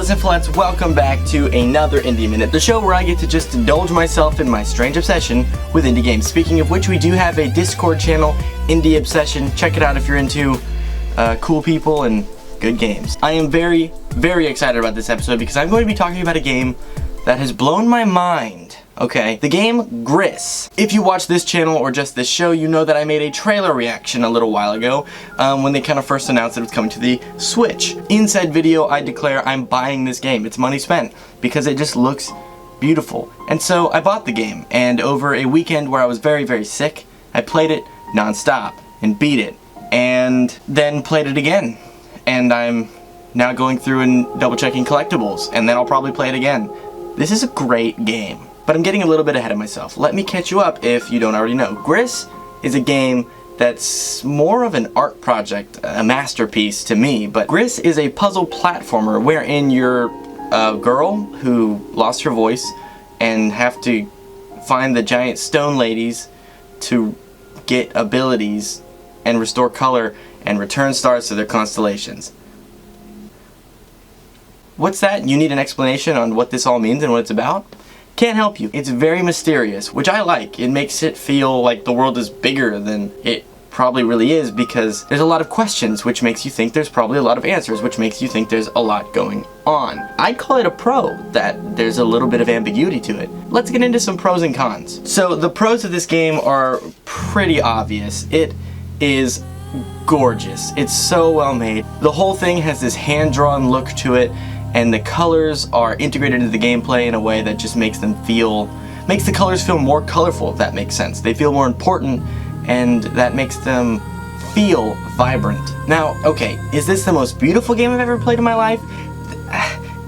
Flats and Flats, welcome back to another Indie Minute, the show where I get to just indulge myself in my strange obsession with indie games. Speaking of which, we do have a Discord channel, Indie Obsession. Check it out if you're into cool people and good games. I am very, very excited about this episode because I'm going to be talking about a game that has blown my mind. Okay, the game GRIS. If you watch this channel or just this show, you know that I made a trailer reaction a little while ago when they kind of first announced that it was coming to the Switch. In said video, I declare I'm buying this game. It's money spent because it just looks beautiful. And so I bought the game, and over a weekend where I was very, very sick, I played it non-stop and beat it, and then played it again. And I'm now going through and double-checking collectibles, and then I'll probably play it again. This is a great game. But I'm getting a little bit ahead of myself. Let me catch you up if you don't already know. GRIS is a game that's more of an art project, a masterpiece to me, but GRIS is a puzzle platformer wherein you're a girl who lost her voice and have to find the giant stone ladies to get abilities and restore color and return stars to their constellations. What's that? You need an explanation on what this all means and what it's about? Can't help you. It's very mysterious, which I like. It makes it feel like the world is bigger than it probably really is because there's a lot of questions, which makes you think there's probably a lot of answers, which makes you think there's a lot going on. I'd call it a pro, that there's a little bit of ambiguity to it. Let's get into some pros and cons. So the pros of this game are pretty obvious. It is gorgeous. It's so well made. The whole thing has this hand-drawn look to it, and the colors are integrated into the gameplay in a way that just makes the colors feel more colorful, if that makes sense. They feel more important, and that makes them feel vibrant. Now, okay, is this the most beautiful game I've ever played in my life?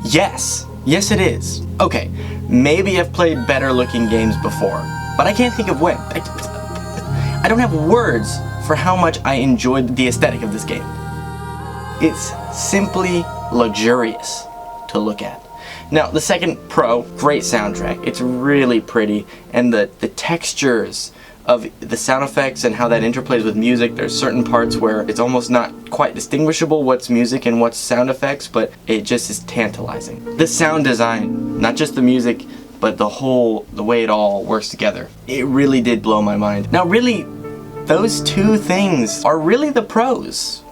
Yes. Yes, it is. Okay, maybe I've played better looking games before, but I can't think of when. I don't have words for how much I enjoyed the aesthetic of this game. It's simply luxurious to look at. Now, the second pro, great soundtrack. It's really pretty, and the textures of the sound effects and how that interplays with music. There's certain parts where it's almost not quite distinguishable what's music and what's sound effects, but it just is tantalizing. The sound design, not just the music, but the way it all works together. It really did blow my mind. Now, really, those two things are really the pros.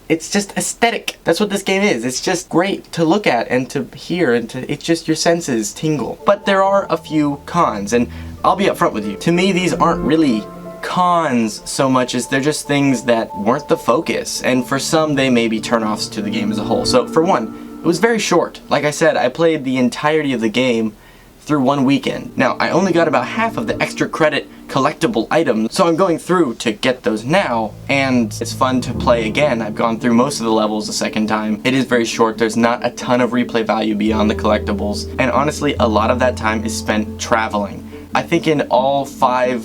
It's just aesthetic. That's what this game is. It's just great to look at and to hear, and it's just your senses tingle. But there are a few cons, and I'll be upfront with you. To me, these aren't really cons so much as they're just things that weren't the focus, and for some they may be turnoffs to the game as a whole. So for one, it was very short. Like I said, I played the entirety of the game through one weekend. Now, I only got about half of the extra credit collectible items, so I'm going through to get those now, and it's fun to play again. I've gone through most of the levels a second time. It is very short. There's not a ton of replay value beyond the collectibles, and honestly, a lot of that time is spent traveling. I think in all 4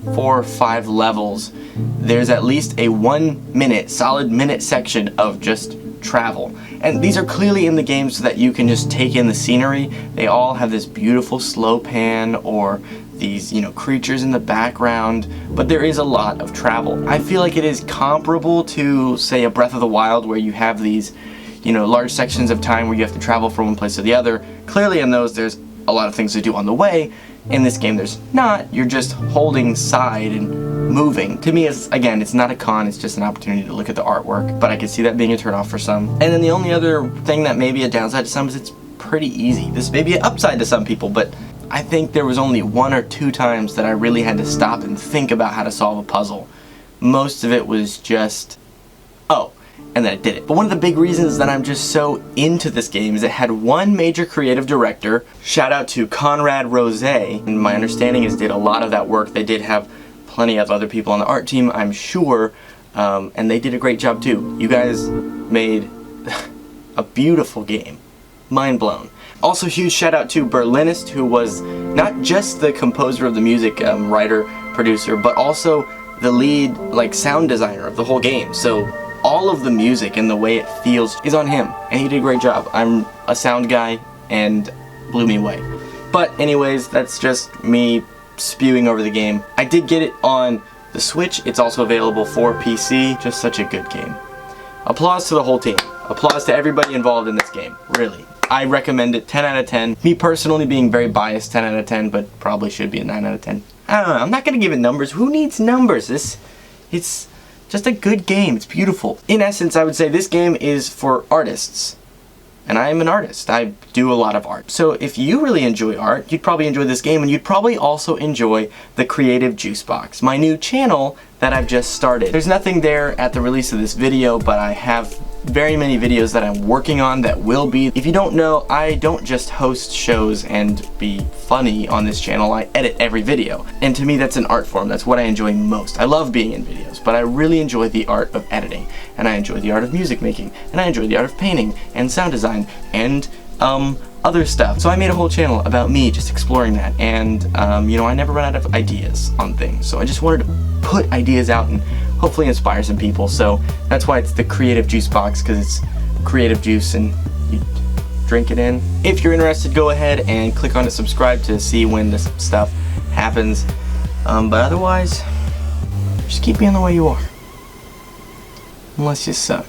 or 5 levels, there's at least a 1 minute, solid minute section of just travel. And these are clearly in the game so that you can just take in the scenery. They all have this beautiful slow pan or these, creatures in the background, but there is a lot of travel. I feel like it is comparable to, say, a Breath of the Wild, where you have these, large sections of time where you have to travel from one place to the other. Clearly in those, there's a lot of things to do on the way. In this game, there's not. You're just holding side and moving. To me, again, it's not a con, it's just an opportunity to look at the artwork, but I can see that being a turnoff for some. And then the only other thing that may be a downside to some is it's pretty easy. This may be an upside to some people, but I think there was only 1 or 2 times that I really had to stop and think about how to solve a puzzle. Most of it was just, oh, and then it did it. But one of the big reasons that I'm just so into this game is it had one major creative director. Shout out to Conrad Rose, and my understanding is did a lot of that work. They did have plenty of other people on the art team, I'm sure, and they did a great job too. You guys made a beautiful game. Mind blown. Also, huge shout out to Berlinist, who was not just the composer of the music, writer, producer, but also the lead, sound designer of the whole game. So all of the music and the way it feels is on him, and he did a great job. I'm a sound guy, and blew me away. But anyways, that's just me spewing over the game. I did get it on the Switch. It's also available for PC. Just such a good game. Applause to the whole team. applause to everybody involved in this game, really. I recommend it 10 out of 10. Me personally being very biased, 10 out of 10, but probably should be a 9 out of 10. I don't know, I'm not gonna give it numbers. Who needs numbers? It's just a good game, it's beautiful. In essence, I would say this game is for artists. And I am an artist. I do a lot of art. So if you really enjoy art, you'd probably enjoy this game, and you'd probably also enjoy the Creative Juice Box, my new channel that I've just started. There's nothing there at the release of this video, but I have very many videos that I'm working on that will be. If you don't know, I don't just host shows and be funny on this channel, I edit every video. And to me, that's an art form. That's what I enjoy most. I love being in videos, but I really enjoy the art of editing, and I enjoy the art of music making, and I enjoy the art of painting and sound design and other stuff. So I made a whole channel about me just exploring that, and you know, I never run out of ideas on things. So I just wanted to put ideas out and hopefully inspire some people. So that's why it's the Creative Juice Box, because it's creative juice and you drink it in. If you're interested, go ahead and click on to subscribe to see when this stuff happens. But otherwise, just keep being the way you are. Unless you suck.